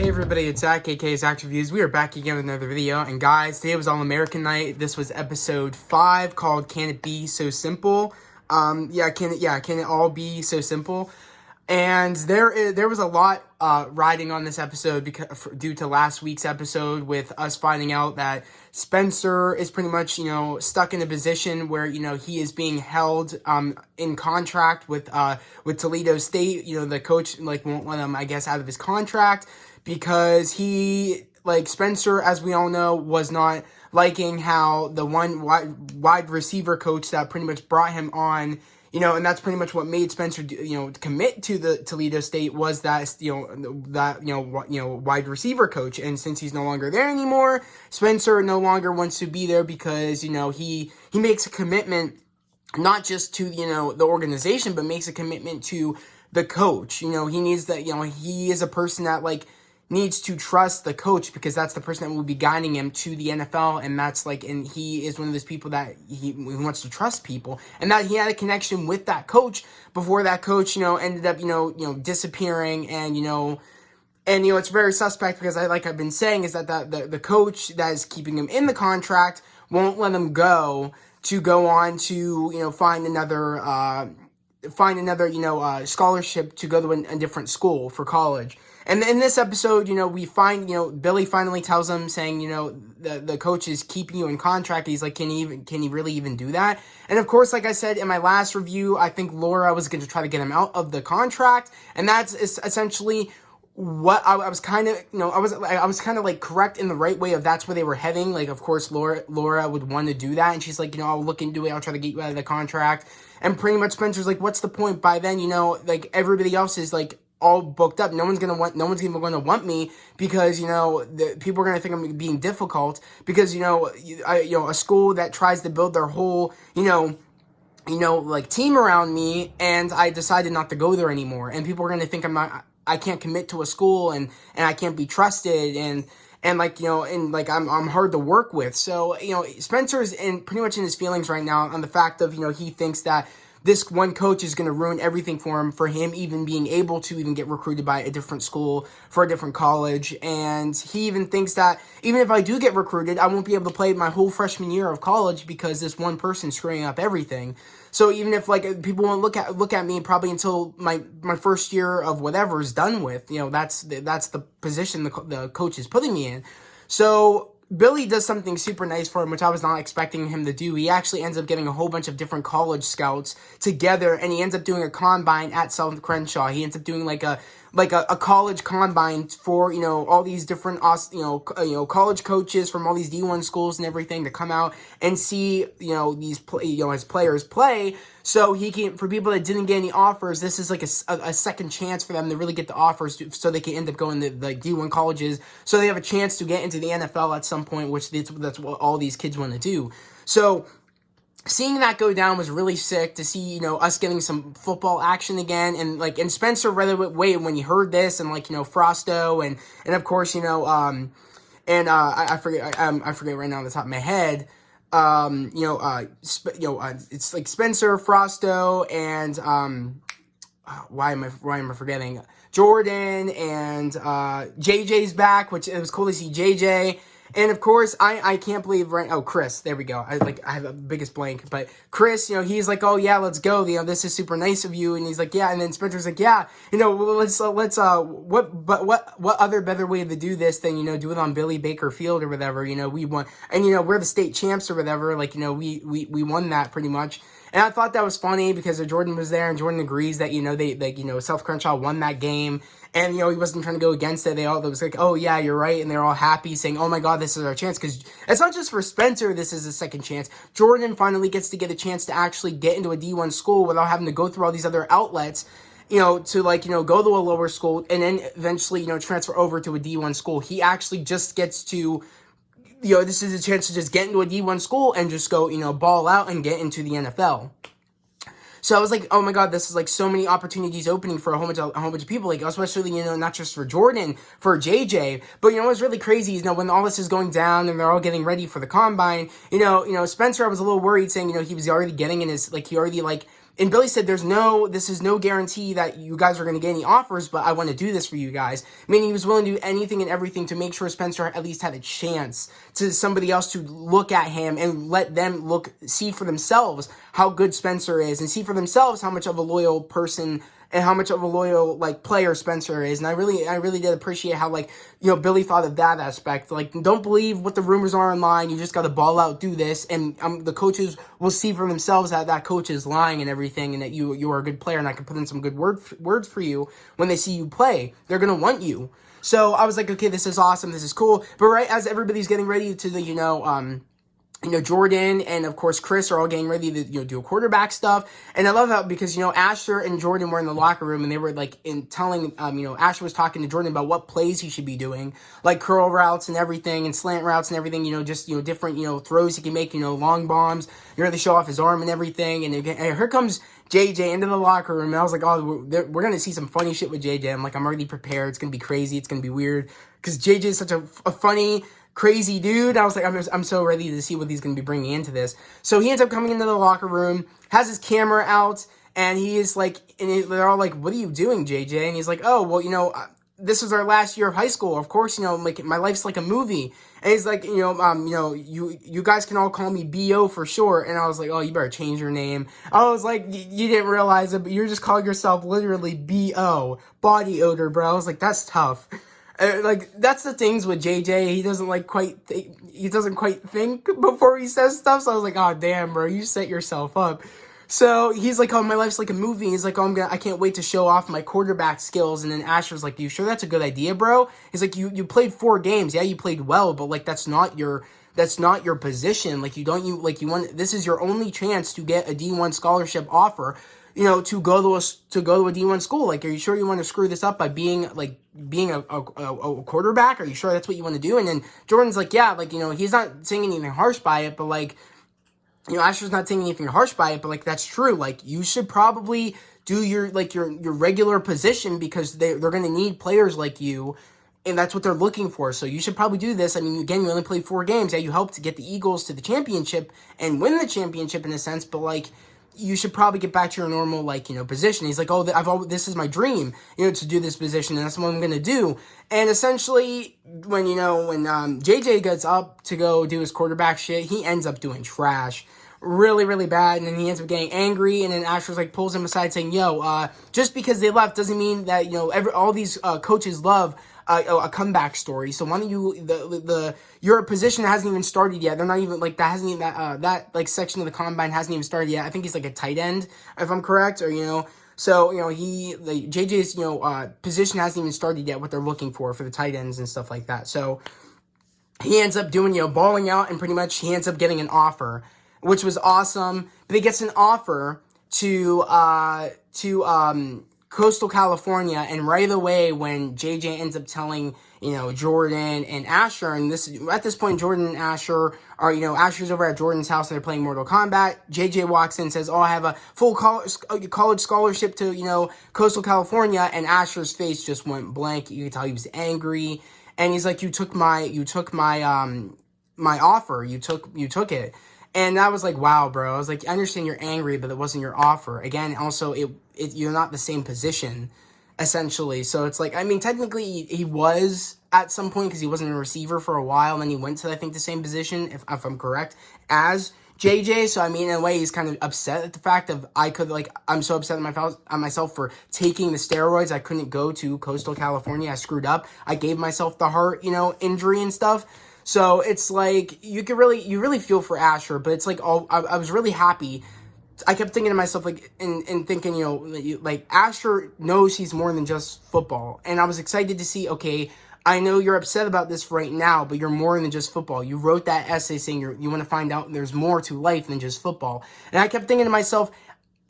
everybody, it's Zach, aka Zach Reviews. We are back again with another video, and guys, today was All-American night. This was episode 5 called Can It Be So Simple? Can it all be so simple? And there was a lot riding on this episode due to last week's episode with us finding out that Spencer is pretty much, stuck in a position where, he is being held in contract with Toledo State. The coach, won't let him, I guess, out of his contract because Spencer, as we all know, was not liking how the one wide receiver coach that pretty much brought him on, and that's pretty much what made Spencer, commit to the Toledo State was that, wide receiver coach. And since he's no longer there anymore, Spencer no longer wants to be there because, he makes a commitment not just to, the organization, but makes a commitment to the coach. He needs that, he is a person that, needs to trust the coach because that's the person that will be guiding him to the NFL, and that's and he is one of those people that he wants to trust people, and that he had a connection with that coach before that coach, ended up, disappearing, and it's very suspect because I've been saying is that the coach that is keeping him in the contract won't let him go on to, find another scholarship to go to a different school for college. And in this episode, we find, Billy finally tells him saying, the coach is keeping you in contract. He's like, can he really even do that? And of course, like I said in my last review, I think Laura was going to try to get him out of the contract. And that's essentially what I was kind of, I was kind of correct in the right way of that's where they were heading. Of course, Laura would want to do that. And she's like, I'll look into it. I'll try to get you out of the contract. And pretty much Spencer's like, what's the point? By then, everybody else is all booked up. No one's even going to want me because, the people are going to think I'm being difficult because, a school that tries to build their whole, team around me, and I decided not to go there anymore. And people are going to think I can't commit to a school and I can't be trusted and I'm hard to work with. So, Spencer's pretty much in his feelings right now on the fact of, he thinks that this one coach is going to ruin everything for him even being able to even get recruited by a different school for a different college. And he even thinks that even if I do get recruited, I won't be able to play my whole freshman year of college because this one person's screwing up everything. So even if people won't look at me probably until my first year of whatever is done with, that's the position the coach is putting me in. So Billy does something super nice for him, which I was not expecting him to do. He actually ends up getting a whole bunch of different college scouts together, and he ends up doing a combine at South Crenshaw. He ends up doing a college combine for, all these different, college coaches from all these D1 schools and everything to come out and see, his players play. So he can, for people that didn't get any offers, this is a second chance for them to really get the offers so they can end up going to D1 colleges. So they have a chance to get into the NFL at some point, which that's what all these kids want to do. So seeing that go down was really sick to see, us getting some football action again. And Spencer right away when he heard this and Frosto and of course, I forget right now on the top of my head. It's Spencer, Frosto, and why am I forgetting? Jordan and JJ's back, which it was cool to see JJ. And of course, I can't believe Chris, there we go. I have the biggest blank, but Chris, he's like, oh yeah, let's go. This is super nice of you. And he's like, yeah. And then Spencer's like, yeah, let's what other better way to do this than, do it on Billy Baker Field or whatever, we won. And, we're the state champs or whatever. We won that pretty much. And I thought that was funny because Jordan was there and Jordan agrees that, South Crenshaw won that game. And, he wasn't trying to go against it. They was like, oh, yeah, you're right. And they're all happy saying, oh, my God, this is our chance. Because it's not just for Spencer, this is a second chance. Jordan finally gets to get a chance to actually get into a D1 school without having to go through all these other outlets, to go to a lower school and then eventually, transfer over to a D1 school. He actually just gets to, this is a chance to just get into a D1 school and just go, ball out and get into the NFL. So I was like, oh my God, this is so many opportunities opening for a whole bunch of people, especially, not just for Jordan, for JJ, but, what's really crazy is, when all this is going down and they're all getting ready for the combine, Spencer, I was a little worried saying, he was already getting in his, he already, and Billy said, this is no guarantee that you guys are going to get any offers, but I want to do this for you guys. Meaning he was willing to do anything and everything to make sure Spencer at least had a chance to somebody else to look at him and let them see for themselves how good Spencer is and see for themselves how much of a loyal person and how much of a loyal, like, player Spencer is. And I really did appreciate how, like, Billy thought of that aspect. Like, don't believe what the rumors are online. You just got to ball out, do this. And the coaches will see for themselves that coach is lying and everything, and that you are a good player, and I can put in some good words for you when they see you play. They're going to want you. So I was like, okay, this is awesome. This is cool. But right as everybody's getting ready to the, Jordan and, of course, Chris are all getting ready to, do quarterback stuff. And I love that because, Asher and Jordan were in the locker room, and they were, like, Asher was talking to Jordan about what plays he should be doing, like curl routes and everything, and slant routes and everything, different, throws he can make, long bombs, to show off his arm and everything. And here comes JJ into the locker room, and I was like, oh, we're going to see some funny shit with JJ. I'm like, I'm already prepared. It's going to be crazy. It's going to be weird, because JJ is such a funny, crazy dude. I was like, I'm so ready to see what he's going to be bringing into this. So he ends up coming into the locker room, has his camera out, and he is like, they're all like, what are you doing, JJ? And he's like, oh, well, this is our last year of high school. Of course, like, my life's like a movie. And he's like, you guys can all call me B.O. for short. And I was like, oh, you better change your name. I was like, you didn't realize it, but you're just calling yourself literally B.O. Body odor, bro. I was like, that's tough. Like, that's the things with JJ. He doesn't quite think before he says stuff. So I was like, oh, damn, bro, you set yourself up. So he's like, oh, my life's like a movie. He's like, oh, I can't wait to show off my quarterback skills. And then Asher's like, you sure that's a good idea, bro? He's like, you played 4 games. Yeah, you played well, but, like, that's not your position. Like, this is your only chance to get a D1 scholarship offer, to go to a D1 school. Like, are you sure you want to screw this up by being a quarterback? Are you sure that's what you want to do? And then Jordan's like, yeah, like, he's not saying anything harsh by it, but, like, Asher's not saying anything harsh by it, but, like, that's true. Like, you should probably do your regular position, because they're going to need players like you, and that's what they're looking for. So you should probably do this. I mean, again, you only played 4 games. Yeah, you helped to get the Eagles to the championship and win the championship in a sense, but, like, you should probably get back to your normal, like, position. He's like, oh, this is my dream, to do this position, and that's what I'm going to do. And essentially, when JJ gets up to go do his quarterback shit, he ends up doing trash. Really, really bad, and then he ends up getting angry, and then Asher's like, pulls him aside saying, yo, just because they left doesn't mean that, all these coaches love a comeback story. So why don't you, your position hasn't even started yet. They're not even, like, that hasn't even, that like section of the combine hasn't even started yet. I think he's like a tight end, if I'm correct, or, so, JJ's, position hasn't even started yet, what they're looking for the tight ends and stuff like that. So he ends up doing, balling out, and pretty much he ends up getting an offer, which was awesome. But he gets an offer to Coastal California, and right away when JJ ends up telling, Jordan and Asher, and at this point, Jordan and Asher are, Asher's over at Jordan's house and they're playing Mortal Kombat. JJ walks in and says, oh, I have a full college scholarship to, Coastal California, and Asher's face just went blank. You could tell he was angry, and he's like, you took my offer. You took it. And I was like, wow, bro. I was like, I understand you're angry, but it wasn't your offer. Again, also, you're not the same position, essentially. So it's like, I mean, technically, he was at some point, because he wasn't a receiver for a while, and then he went to, I think, the same position, if I'm correct, as JJ. So, I mean, in a way, he's kind of upset at the fact of, I'm so upset at myself for taking the steroids. I couldn't go to Coastal California. I screwed up. I gave myself the heart, injury and stuff. So it's like, you really feel for Asher, but it's like, I was really happy. I kept thinking to myself, like, and thinking, like, Asher knows he's more than just football. And I was excited to see, okay, I know you're upset about this right now, but you're more than just football. You wrote that essay saying you want to find out there's more to life than just football. And I kept thinking to myself,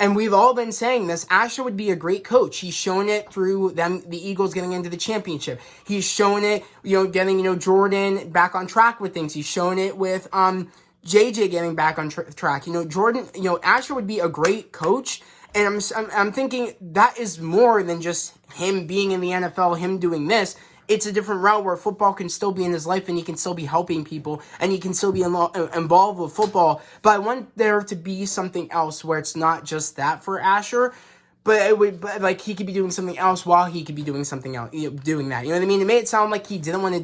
and we've all been saying this, Asher would be a great coach. He's shown it through the Eagles getting into the championship. He's shown it, getting, Jordan back on track with things. He's shown it with JJ getting back on track. Jordan, Asher would be a great coach. And I'm thinking that is more than just him being in the NFL, him doing this. it's a different route where football can still be in his life and he can still be helping people and he can still be involved with football. But I want there to be something else where it's not just that for Asher. But like he could be doing something else while he could be doing something else, doing that. You know what I mean? It made it sound like he didn't want to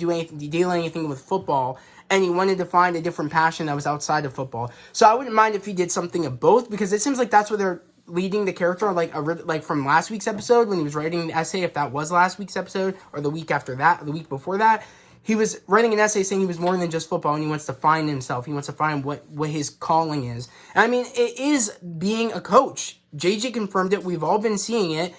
deal anything with football, and he wanted to find a different passion that was outside of football. So I wouldn't mind if he did something of both, because it seems like that's what they're leading the character, like from last week's episode when he was writing the essay. If that was last week's episode or the week after that, the week before that. He was writing an essay saying he was more than just football and he wants to find himself. He wants to find what his calling is. And I mean, it is being a coach. JJ confirmed it. We've all been seeing it.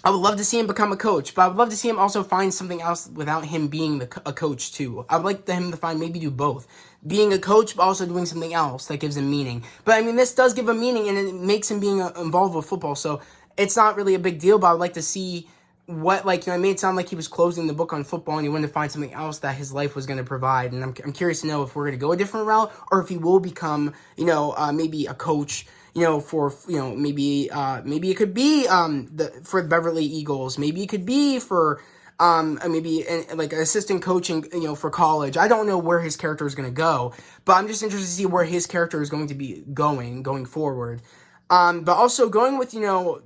I would love to see him become a coach, but I would love to see him also find something else without him being a coach too. I would like him to maybe do both. Being a coach, but also doing something else that gives him meaning. But I mean, this does give him meaning and it makes him being involved with football. So it's not really a big deal, but I would like to see what, like, you know, it made it sound like he was closing the book on football and he wanted to find something else that his life was going to provide. And I'm curious to know if we're going to go a different route or if he will become, maybe a coach, for, maybe it could be for the Beverly Eagles. Maybe it could be for maybe like assistant coaching, for college. I don't know where his character is going to go, but I'm just interested to see where his character is going to be going forward. But also going with,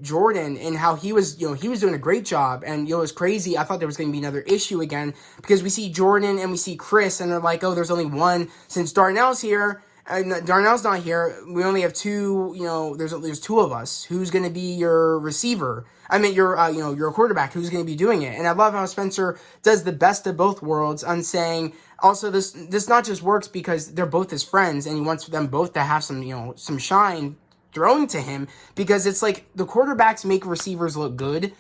Jordan and how he was doing a great job. And, it was crazy. I thought there was going to be another issue again because we see Jordan and we see Chris and they're like, oh, there's only one since Darnell's here and Darnell's not here. We only have two, there's two of us. Who's going to be your receiver? I mean, your quarterback. Who's going to be doing it? And I love how Spencer does the best of both worlds on saying, also, this not just works because they're both his friends and he wants them both to have some shine thrown to him, because it's like the quarterbacks make receivers look good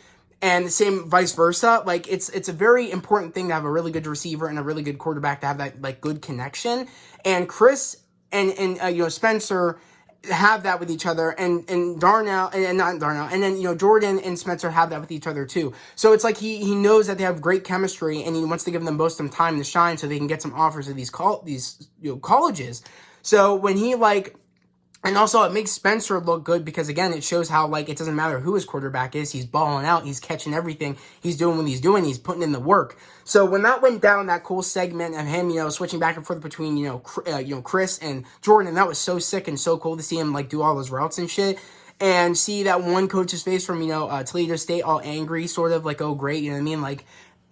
and the same vice versa. Like it's a very important thing to have a really good receiver and a really good quarterback to have that like good connection. And Chris and Spencer have that with each other, and Darnell and not Darnell, and then Jordan and Spencer have that with each other too. So it's like he knows that they have great chemistry and he wants to give them both some time to shine so they can get some offers of these colleges. So when he and also, it makes Spencer look good because, again, it shows how, it doesn't matter who his quarterback is. He's balling out. He's catching everything. He's doing what he's doing. He's putting in the work. So when that went down, that cool segment of him, switching back and forth between, Chris and Jordan, that was so sick and so cool to see him, do all those routes and shit. And see that one coach's face from, Toledo State all angry, sort of oh, great, you know what I mean?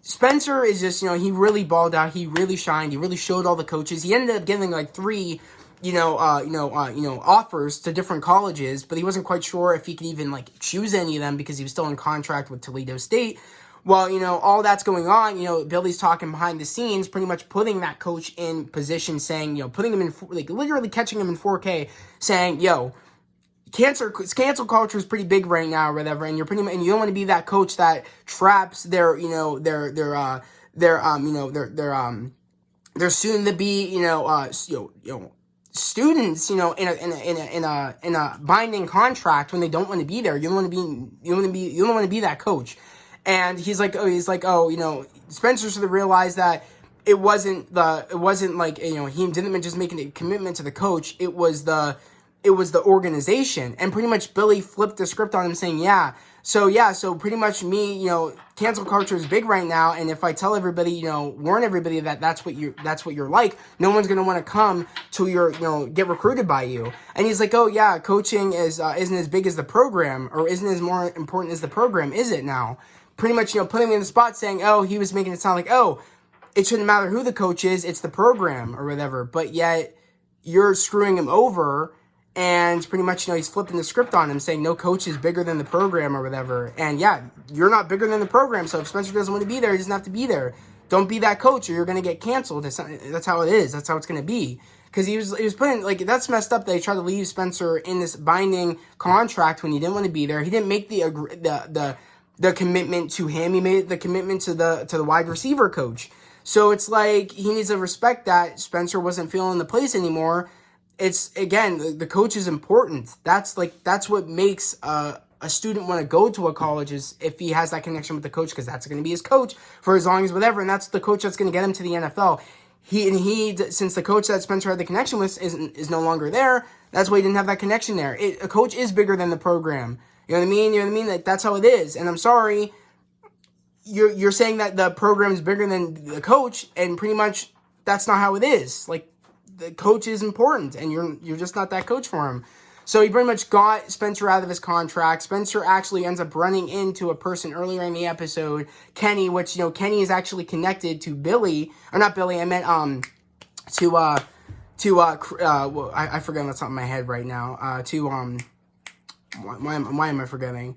Spencer is just, he really balled out. He really shined. He really showed all the coaches. He ended up getting, three offers to different colleges, but he wasn't quite sure if he could even choose any of them because he was still in contract with Toledo State. Well, all that's going on, Billy's talking behind the scenes, pretty much putting that coach in position, saying, putting him in, literally catching him in 4K, saying, cancel culture is pretty big right now or whatever, and you don't want to be that coach that traps their soon to be, students, in a binding contract when they don't want to be there. You don't want to be that coach. And he's like, Spencer should have realized that it wasn't he didn't just make a commitment to the coach. It was the organization. And pretty much Billy flipped the script on him saying, so pretty much me, cancel culture is big right now, and if I tell everybody, warn everybody that that's what you're like, no one's gonna want to come to your, get recruited by you. And he's like, oh yeah, coaching isn't as big as the program, or isn't as more important as the program, is it now? Pretty much, putting me in the spot, saying, oh, he was making it sound like, oh, it shouldn't matter who the coach is, it's the program or whatever. But yet you're screwing him over. And pretty much, he's flipping the script on him, saying no coach is bigger than the program or whatever. And yeah, you're not bigger than the program. So if Spencer doesn't want to be there, he doesn't have to be there. Don't be that coach or you're going to get canceled. That's how it is. That's how it's going to be. Because he was putting, that's messed up that he tried to leave Spencer in this binding contract when he didn't want to be there. He didn't make the commitment to him. He made the commitment to the wide receiver coach. So it's he needs to respect that Spencer wasn't feeling the place anymore. It's, again, the coach is important. That's what makes a student want to go to a college, is if he has that connection with the coach, because that's going to be his coach for as long as whatever, and that's the coach that's going to get him to the NFL. Since the coach that Spencer had the connection with is no longer there, that's why he didn't have that connection there. A coach is bigger than the program. You know what I mean? That's how it is. And I'm sorry, you're saying that the program is bigger than the coach, and pretty much that's not how it is. Like, the coach is important, and you're just not that coach for him. So he pretty much got Spencer out of his contract. Spencer actually ends up running into a person earlier in the episode, Kenny, which, Kenny is actually connected to Billy, or not Billy, I meant, I forget what's on my head right now, why am I forgetting?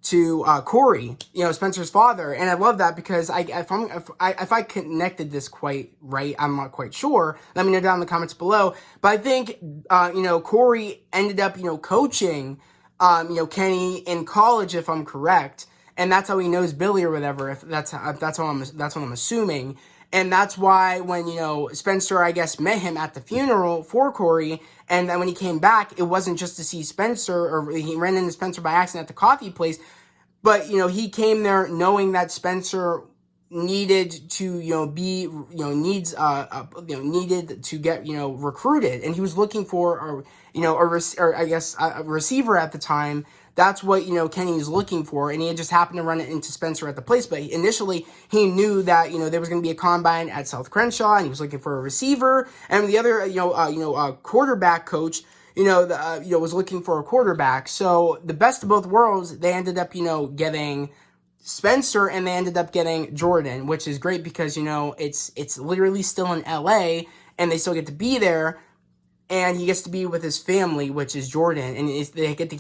To Corey, Spencer's father, and I love that because if I connected this quite right, I'm not quite sure. Let me know down in the comments below. But I think Corey ended up coaching Kenny in college, if I'm correct, and that's how he knows Billy or whatever. If that's what I'm assuming. And that's why when, Spencer, I guess, met him at the funeral for Corey, and then when he came back, it wasn't just to see Spencer, or he ran into Spencer by accident at the coffee place, but, he came there knowing that Spencer needed to, needed to get, recruited, and he was looking for, a receiver at the time. That's what, Kenny was looking for, and he had just happened to run into Spencer at the place. But initially, he knew that, there was going to be a combine at South Crenshaw, and he was looking for a receiver. And the other, quarterback coach, was looking for a quarterback. So the best of both worlds, they ended up, getting Spencer, and they ended up getting Jordan, which is great because, it's literally still in LA, and they still get to be there. And he gets to be with his family, which is Jordan, and they get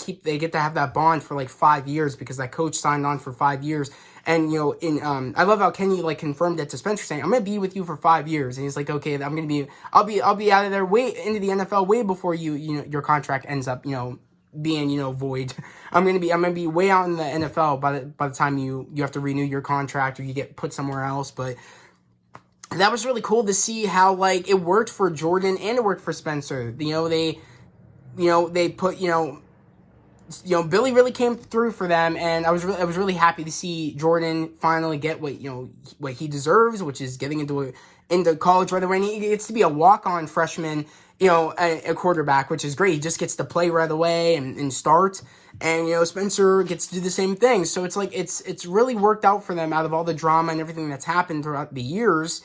to have that bond for like 5 years because that coach signed on for 5 years. And I love how Kenny confirmed it to Spencer, saying, "I'm gonna be with you for 5 years," and he's like, "Okay, I'll be out of there way into the NFL way before your contract ends up being void. I'm gonna be way out in the NFL by the time you have to renew your contract or you get put somewhere else." But that was really cool to see how it worked for Jordan and it worked for Spencer. They put Billy really came through for them, and I was really happy to see Jordan finally get what he deserves, which is getting into college right away. And he gets to be a walk-on freshman, a quarterback, which is great. He just gets to play right away and start. And Spencer gets to do the same thing. So it's really worked out for them out of all the drama and everything that's happened throughout the years.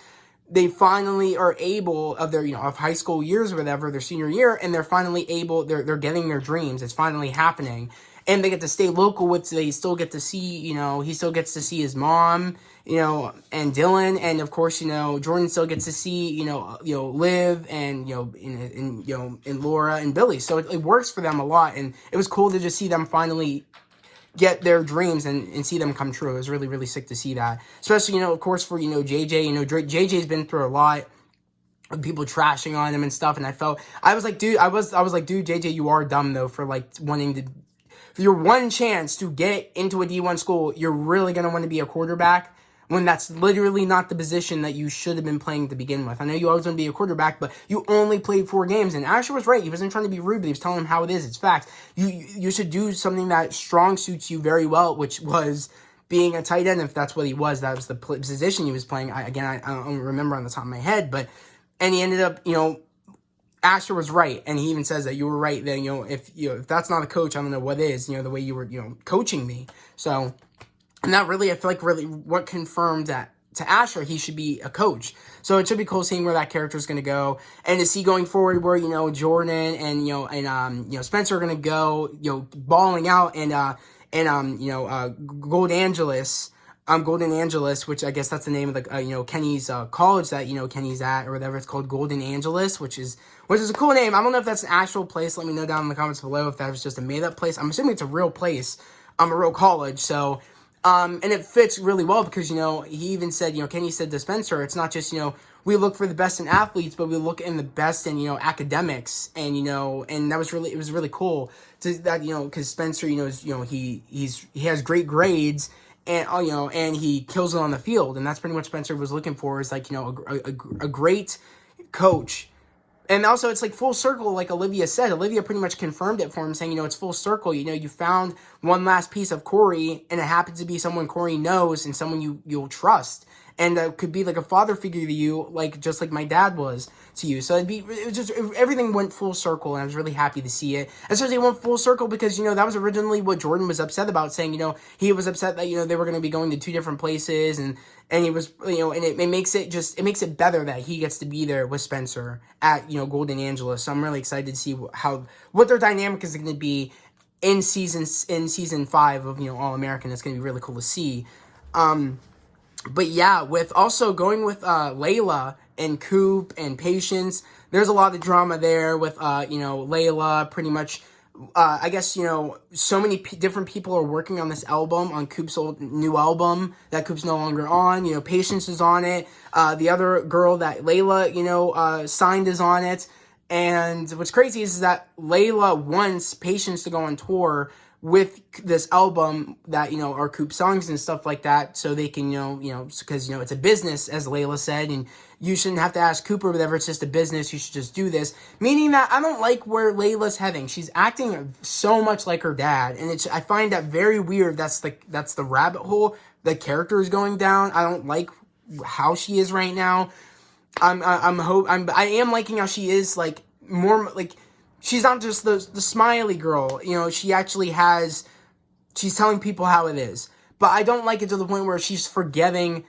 They finally are able of their, of high school years or whatever, their senior year, and they're finally able, they're getting their dreams. It's finally happening. And they get to stay local they still get to see, he still gets to see his mom, and Dylan. And of course, Jordan still gets to see, Liv and, and Laura and Billy. So it works for them a lot. And it was cool to just see them finally get their dreams and see them come true. It was really, really sick to see that. Especially, of course, for, JJ. JJ's been through a lot of people trashing on him and stuff. And I was like, dude, JJ, you are dumb, though, for, wanting to... For your one chance to get into a D1 school, you're really going to want to be a quarterback when that's literally not the position that you should have been playing to begin with. I know you always want to be a quarterback, but you only played 4 games. And Asher was right. He wasn't trying to be rude, but he was telling him how it is. It's facts. You should do something that strong suits you very well, which was being a tight end. If that's what he was, that was the position he was playing. I don't remember on the top of my head, and he ended up, Asher was right, and he even says that you were right. Then if that's not a coach, I don't know what is. The way you were coaching me. So, and that really, I feel like really what confirmed that to Asher he should be a coach. So it should be cool seeing where that character is going to go, and to see going forward where Jordan and Spencer are going to go balling out Golden Angeles, which I guess that's the name of the Kenny's college that Kenny's at or whatever. It's called Golden Angeles, which is a cool name. I don't know if that's an actual place. Let me know down in the comments below if that was just a made up place. I'm assuming it's a real place, a real college. So and it fits really well because he even said Kenny said to Spencer, it's not just we look for the best in athletes, but we look in the best in academics, and and it was really cool to that because Spencer he has great grades. And and he kills it on the field, and that's pretty much Spencer was looking for. Is a great coach, and also it's full circle. Like Olivia said, Olivia pretty much confirmed it for him, saying it's full circle. You found one last piece of Corey, and it happens to be someone Corey knows and someone you'll trust. and could be like a father figure to you, like just like my dad was to you. So it was just, everything went full circle, and I was really happy to see it. Especially it went full circle because, that was originally what Jordan was upset about, saying, he was upset that, they were going to be going to two different places, and he was, and it makes it better that he gets to be there with Spencer at, Golden Angeles. So I'm really excited to see what their dynamic is going to be in season 5 of, All American. It's going to be really cool to see. But yeah, with also going with Layla and Coop and Patience, there's a lot of drama there with Layla pretty much. I guess, so many different people are working on this album, on Coop's new album that Coop's no longer on. Patience is on it. The other girl that Layla, signed is on it. And what's crazy is that Layla wants Patience to go on tour with this album that, are Coop songs and stuff like that, so they can, because, it's a business, as Layla said, and you shouldn't have to ask Cooper whatever, it's just a business, you should just do this. Meaning that I don't like where Layla's heading. She's acting so much like her dad, and I find that very weird. That's the rabbit hole the character is going down. I don't like how she is right now. I am liking how she is, like, more, like, she's not just the smiley girl, she actually she's telling people how it is. But I don't like it to the point where she's forgetting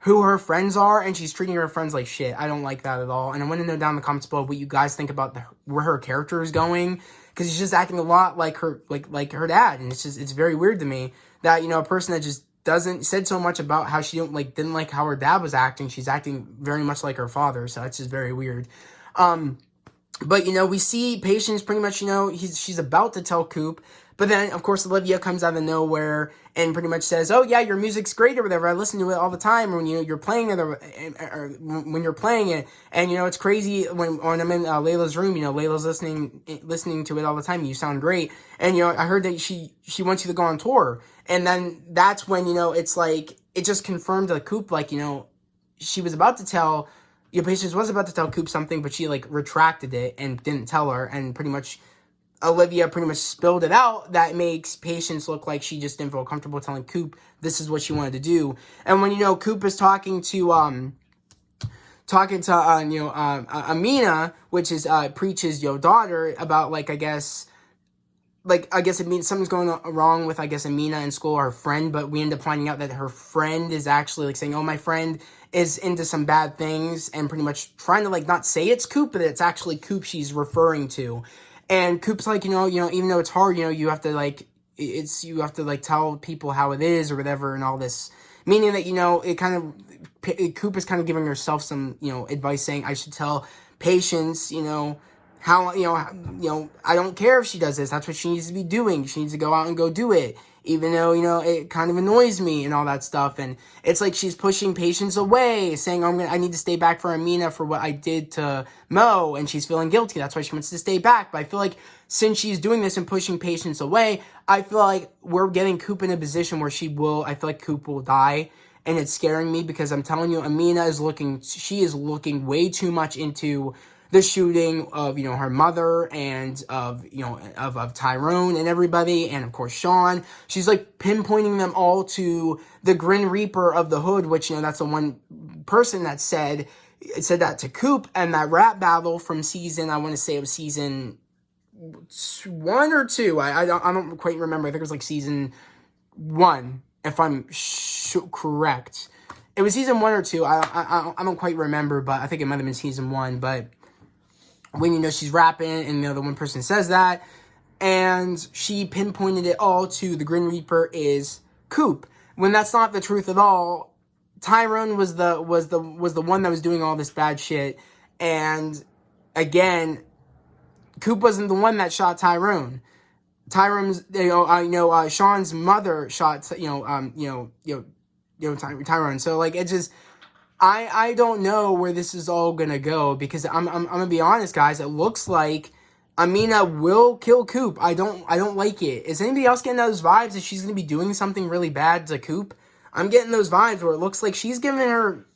who her friends are, and she's treating her friends like shit. I don't like that at all. And I want to know down in the comments below what you guys think about where her character is going, because she's just acting a lot like her her dad, and it's very weird to me that, a person that just said so much about how she didn't like how her dad was acting, she's acting very much like her father. So that's just very weird. But, we see Patience pretty much, she's about to tell Coop. But then, of course, Olivia comes out of nowhere and pretty much says, oh, yeah, your music's great or whatever. I listen to it all the time when, you're playing it or when you're playing it. And, it's crazy when I'm in Layla's room, Layla's listening to it all the time. You sound great. And, I heard that she wants you to go on tour. And then that's when, it's like, it just confirmed to Coop, like, she was about to tell... Patience was about to tell Coop something, but she, retracted it and didn't tell her, and pretty much Olivia pretty much spilled it out. That makes Patience look like she just didn't feel comfortable telling Coop this is what she wanted to do. And when, Coop is talking to Amina, which is Preach's, daughter, about, I guess it means something's going wrong with, Amina in school, her friend, but we end up finding out that her friend is actually, saying, oh, my friend is into some bad things, and pretty much trying to, not say it's Coop, but it's actually Coop she's referring to. And Coop's like, even though it's hard, you have to, you have to, tell people how it is or whatever and all this. Meaning that, Coop is kind of giving herself some, advice, saying, I should tell Patience, how, I don't care if she does this. That's what she needs to be doing. She needs to go out and go do it. Even though, it kind of annoys me and all that stuff. And it's like she's pushing Patience away, saying, I need to stay back for Amina for what I did to Mo. And she's feeling guilty. That's why she wants to stay back. But I feel like since she's doing this and pushing Patience away, I feel like we're getting Coop in a position where I feel like Coop will die. And it's scaring me because I'm telling you, Amina is looking way too much into the shooting of, her mother and of Tyrone and everybody, and of course Sean. She's pinpointing them all to the Grim Reaper of the Hood, which, that's the one person that said that to Coop. And that rap battle from season 1 or 2. I don't quite remember. I think it was season 1, if I'm correct. It was season 1 or 2. I don't quite remember, but I think it might have been season 1. But when, she's rapping and, the one person says that, and she pinpointed it all to the Grim Reaper is Coop, when that's not the truth at all. Tyrone was the one that was doing all this bad shit, and again, Coop wasn't the one that shot Tyrone. Tyrone's, Sean's mother shot, Tyrone. So, it's just, I don't know where this is all gonna go, because I'm gonna be honest, guys. It looks like Amina will kill Coop. I don't like it. Is anybody else getting those vibes that she's gonna be doing something really bad to Coop? I'm getting those vibes where it looks like she's giving her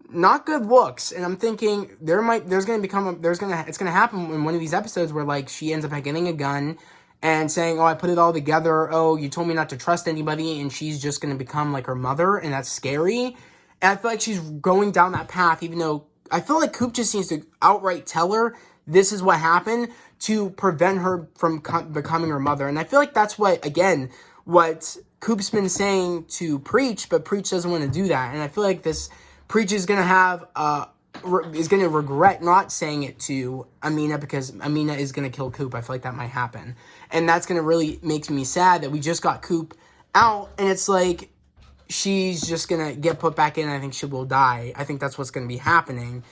not good looks, and I'm thinking it's gonna happen in one of these episodes where she ends up getting a gun and saying, oh, I put it all together. Oh, you told me not to trust anybody, and she's just gonna become like her mother, and that's scary. And I feel like she's going down that path, even though I feel like Coop just needs to outright tell her this is what happened to prevent her from becoming her mother. And I feel like that's what Coop's been saying to Preach, but Preach doesn't want to do that. And I feel like this Preach is going to regret not saying it to Amina, because Amina is going to kill Coop. I feel like that might happen. And that's going to really makes me sad that we just got Coop out, and it's like she's just going to get put back in. I think she will die. I think that's what's going to be happening.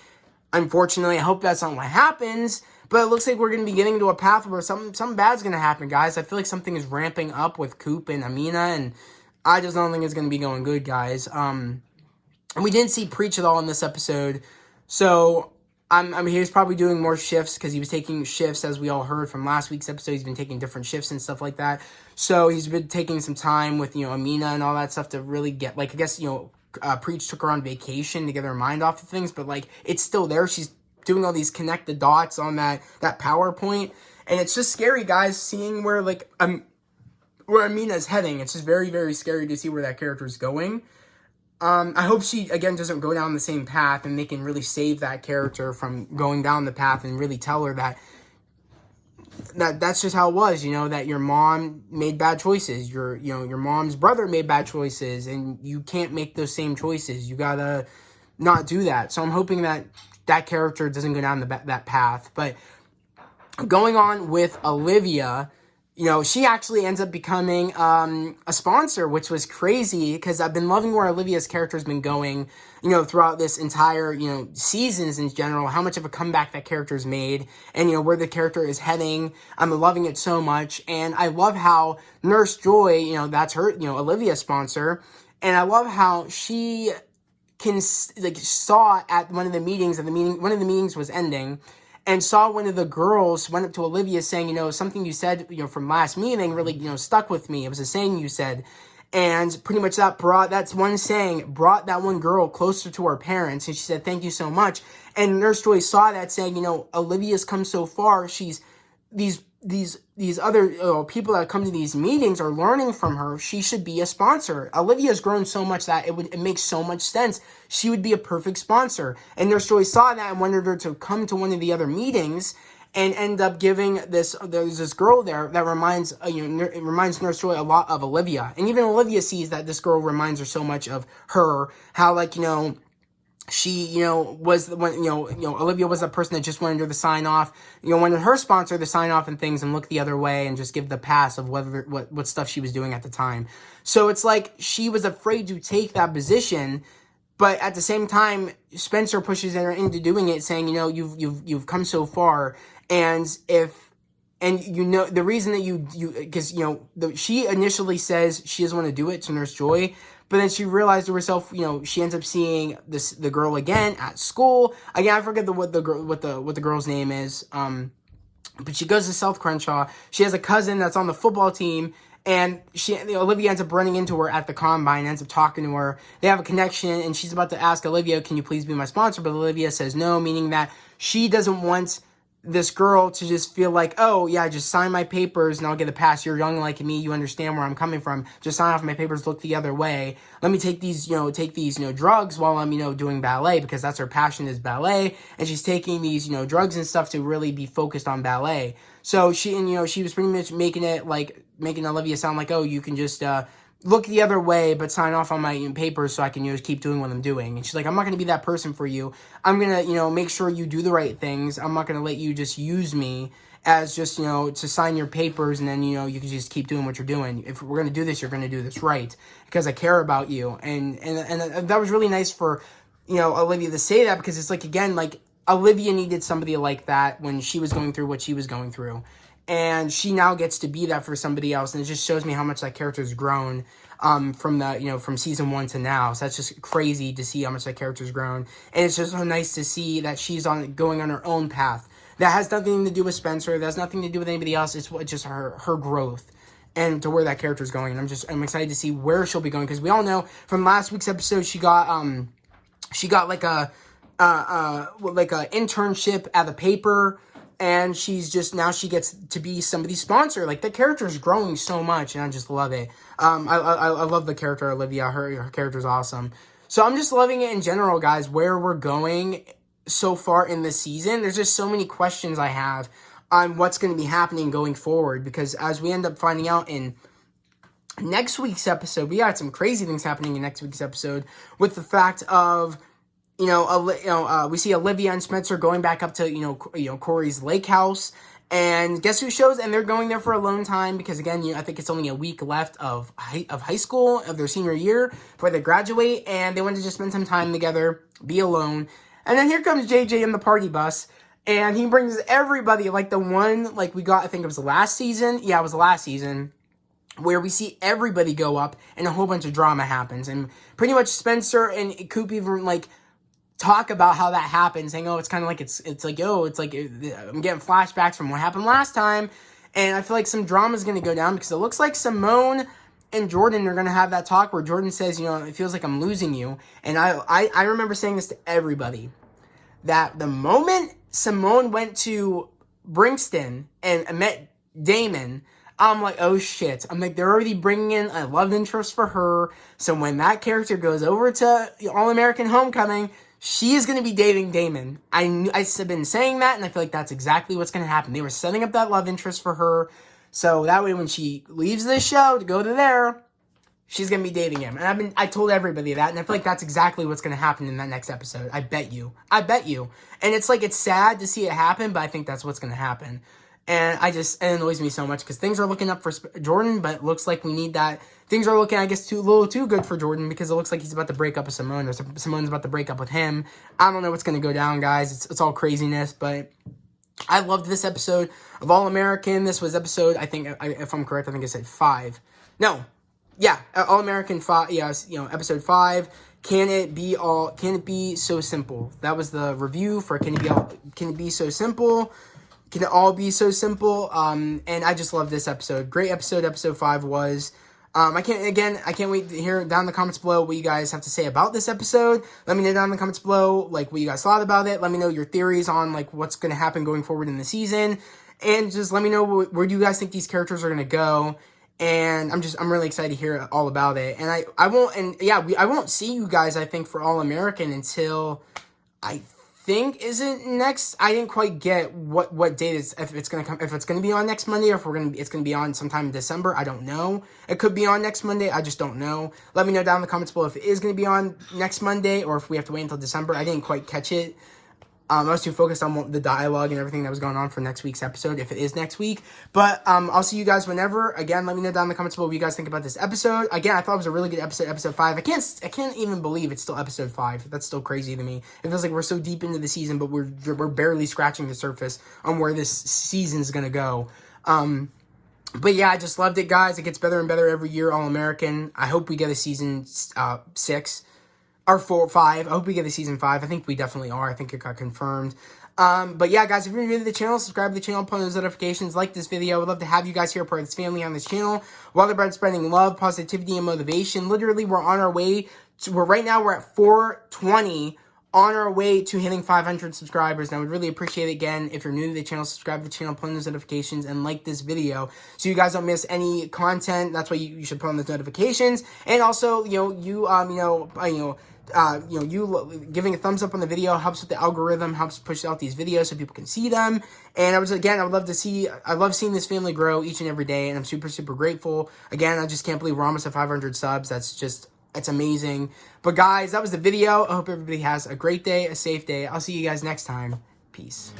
Unfortunately, I hope that's not what happens, but it looks like we're going to be getting into a path where something bad's going to happen, guys. I feel like something is ramping up with Coop and Amina, and I just don't think it's going to be going good, guys. And we didn't see Preach at all in this episode, so he was probably doing more shifts because he was taking shifts, as we all heard from last week's episode. He's been taking different shifts and stuff like that. So he's been taking some time with, Amina and all that stuff to really get, I guess, Preach took her on vacation to get her mind off of things, but, it's still there. She's doing all these connect the dots on that PowerPoint, and it's just scary, guys, seeing where Amina's heading. It's just very, very scary to see where that character is going. I hope she, again, doesn't go down the same path, and they can really save that character from going down the path and really tell her that's just how it was, that your mom made bad choices. Your mom's brother made bad choices, and you can't make those same choices. You gotta not do that. So I'm hoping that character doesn't go down that path. But going on with Olivia, she actually ends up becoming a sponsor, which was crazy because I've been loving where Olivia's character has been going, throughout this entire, seasons in general, how much of a comeback that character's made and, where the character is heading. I'm loving it so much. And I love how Nurse Joy, that's her, Olivia's sponsor. And I love how she saw at one of the meetings, one of the meetings was ending, and saw one of the girls went up to Olivia saying, something you said, from last meeting really, stuck with me. It was a saying you said. And pretty much that's one saying brought that one girl closer to her parents. And she said, thank you so much. And Nurse Joy saw that saying, Olivia's come so far. She's these other people that come to these meetings are learning from her. She should be a sponsor. Olivia's grown so much that it makes so much sense. She would be a perfect sponsor. And Nurse Joy saw that and wanted her to come to one of the other meetings and end up giving there's this girl there that reminds Nurse Joy a lot of Olivia. And even Olivia sees that this girl reminds her so much of her. How she, was when, Olivia was the person that just wanted her to sign off, wanted her sponsor to sign off and things and look the other way and just give the pass of what stuff she was doing at the time. So it's like she was afraid to take that position, but at the same time, Spencer pushes her into doing it, saying, you've come so far, and the reason that because she initially says she doesn't want to do it to Nurse Joy. But then she realized to herself, she ends up seeing the girl again at school. Again, I forget what the girl's name is. But she goes to South Crenshaw. She has a cousin that's on the football team, and Olivia ends up running into her at the combine, ends up talking to her. They have a connection, and she's about to ask Olivia, "Can you please be my sponsor?" But Olivia says no, meaning that she doesn't want this girl to just feel like, oh, yeah, just sign my papers and I'll get a pass. You're young like me. You understand where I'm coming from. Just sign off my papers, look the other way. Let me take these drugs while I'm, doing ballet, because that's her passion is ballet. And she's taking these, drugs and stuff to really be focused on ballet. So she was pretty much making Olivia sound like, oh, you can just, look the other way, but sign off on my papers so I can just keep doing what I'm doing. And she's like, I'm not going to be that person for you. I'm going to, make sure you do the right things. I'm not going to let you just use me as just, to sign your papers, and then, you can just keep doing what you're doing. If we're going to do this, you're going to do this right, because I care about you. And that was really nice for, Olivia to say that, because it's like, again, like Olivia needed somebody like that when she was going through what she was going through. And she now gets to be that for somebody else, and it just shows me how much that character's grown from season 1 to now. So that's just crazy to see how much that character's grown, and it's just so nice to see that she's going on her own path. That has nothing to do with Spencer. That has nothing to do with anybody else. It's just her growth and to where that character's going. And I'm excited to see where she'll be going, because we all know from last week's episode she got like a internship at the paper. And she gets to be somebody's sponsor. Like, the character is growing so much, and I just love it. I love the character Olivia. Her character's awesome. So I'm just loving it in general, guys, where we're going so far in the season. There's just so many questions I have on what's going to be happening going forward, because as we end up finding out in next week's episode, we got some crazy things happening in next week's episode with the fact of, we see Olivia and Spencer going back up to, Corey's lake house. And guess who shows? And they're going there for a alone time because, again, I think it's only a week left of high school, of their senior year, before they graduate. And they want to just spend some time together, be alone. And then here comes JJ in the party bus. And he brings everybody, like the one, like we got, I think it was the last season. Yeah, it was the last season, where we see everybody go up and a whole bunch of drama happens. And pretty much Spencer and Coop even, like, talk about how that happened, saying, oh, it's kind of like, it's like, I'm getting flashbacks from what happened last time. And I feel like some drama is going to go down because it looks like Simone and Jordan are going to have that talk where Jordan says, it feels like I'm losing you. And I remember saying this to everybody, that the moment Simone went to Brixton and met Damon, I'm like, oh shit. I'm like, they're already bringing in a love interest for her. So when that character goes over to All-American Homecoming, she is going to be dating Damon. I've been saying that, and I feel like that's exactly what's going to happen. They were setting up that love interest for her. So that way when she leaves this show to go to there, she's going to be dating him. And I told everybody that, and I feel like that's exactly what's going to happen in that next episode. I bet you. And it's like, it's sad to see it happen, but I think that's what's going to happen. And it annoys me so much because things are looking up for Jordan, but it looks like we need that. Things are looking, I guess, a little too good for Jordan because it looks like he's about to break up with Simone, or Simone's about to break up with him. I don't know what's going to go down, guys. It's all craziness, but I loved this episode of All-American. This was episode, I think, if I'm correct, I think I said 5. No. Yeah, All-American 5, yes, episode 5. Can it be so simple? That was the review for Can It Be So Simple? Can it all be so simple? And I just love this episode. Great episode. Episode 5 was. I can't wait to hear down in the comments below what you guys have to say about this episode. Let me know down in the comments below, like, what you guys thought about it. Let me know your theories on, like, what's going to happen going forward in the season. And just let me know where do you guys think these characters are going to go. And I'm really excited to hear all about it. And I won't see you guys, I think, for All-American until I think isn't next. I didn't quite get what date if it's gonna be on next Monday, or if it's gonna be on sometime in December. I don't know. It could be on next Monday. I just don't know. Let me know down in the comments below if it is gonna be on next Monday or if we have to wait until December. I didn't quite catch it. I was too focused on the dialogue and everything that was going on for next week's episode, if it is next week. But I'll see you guys whenever. Again, let me know down in the comments below what you guys think about this episode. Again, I thought it was a really good episode, episode 5. I can't even believe it's still episode 5. That's still crazy to me. It feels like we're so deep into the season, but we're barely scratching the surface on where this season's going to go. But yeah, I just loved it, guys. It gets better and better every year, All-American. I hope we get a season 6. Or 4, 5. I hope we get a season 5. I think we definitely are. I think it got confirmed. But yeah, guys, if you're new to the channel, subscribe to the channel, put on those notifications, like this video. I would love to have you guys here, part of this family on this channel. We're all about spreading love, positivity, and motivation. Literally, we're on our way to, right now we're at 420, on our way to hitting 500 subscribers. And I would really appreciate it, again, if you're new to the channel, subscribe to the channel, put on those notifications, and like this video so you guys don't miss any content. That's why you should put on those notifications. And also, you giving a thumbs up on the video helps with the algorithm, helps push out these videos so people can see them. And I love seeing this family grow each and every day, and I'm super, super grateful. Again, I just can't believe we're almost at 500 subs. It's amazing. But guys, that was the video. I hope everybody has a great day, a safe day. I'll see you guys next time. Peace.